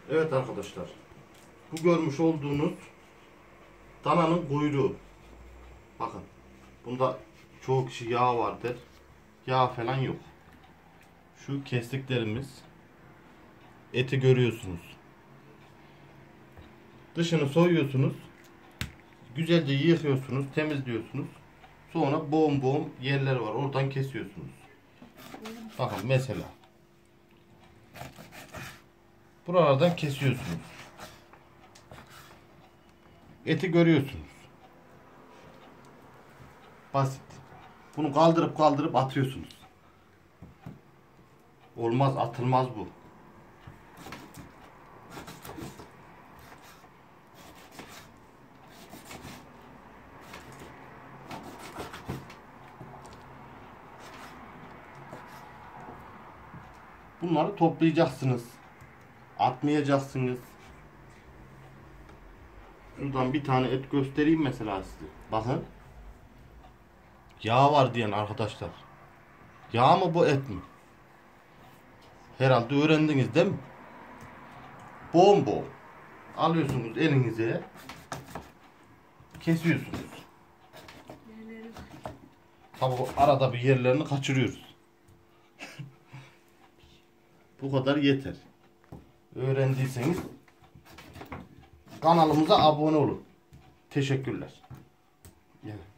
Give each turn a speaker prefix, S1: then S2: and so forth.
S1: Evet arkadaşlar. Bu görmüş olduğunuz dananın kuyruğu. Bakın. Bunda çoğu kişi yağ var der. Yağ falan yok. Şu kestiklerimiz. Eti görüyorsunuz. Dışını soyuyorsunuz. Güzelce yıkıyorsunuz. Temizliyorsunuz. Sonra boğum boğum yerler var. Oradan kesiyorsunuz. Bakın mesela. Buralardan kesiyorsunuz. Eti görüyorsunuz. Basit. Bunu kaldırıp kaldırıp atıyorsunuz. Olmaz, atılmaz bu. Bunları toplayacaksınız. Atmayacaksınız. Şuradan bir tane et göstereyim mesela size. Bakın. Yağ var diyen arkadaşlar. Yağ mı bu, et mi? Herhalde öğrendiniz değil mi? Boğum boğum. Alıyorsunuz elinize. Kesiyorsunuz. Tabi arada bir yerlerini kaçırıyoruz. Bu kadar yeter. Öğrendiyseniz kanalımıza abone olun. Teşekkürler. Evet.